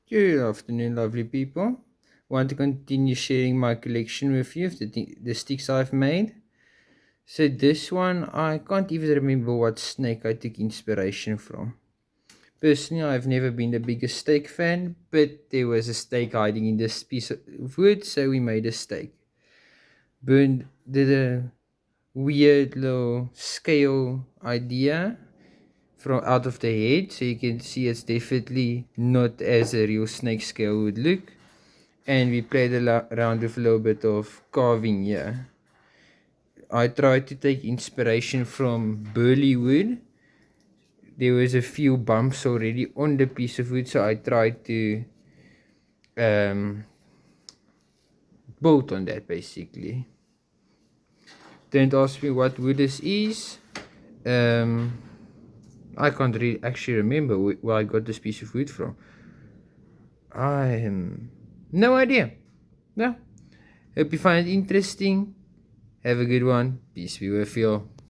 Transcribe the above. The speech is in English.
Good afternoon, lovely people. Want to continue sharing my collection with you of the sticks I've made. So this one, I can't even remember what snake I took inspiration from. Personally, I've never been the biggest steak fan, but there was a steak hiding in this piece of wood, so we made a steak. Burned did a weird little scale idea from out of the head, so you can see it's definitely not as a real snake scale would look. And we played around with a little bit of carving here. I tried to take inspiration from burley wood. There was a few bumps already on the piece of wood, so I tried to um, build on that basically. Don't ask me what wood this is. Um, I can't actually remember where I got this piece of wood from. I no idea. No. Hope you find it interesting. Have a good one. Peace be with you.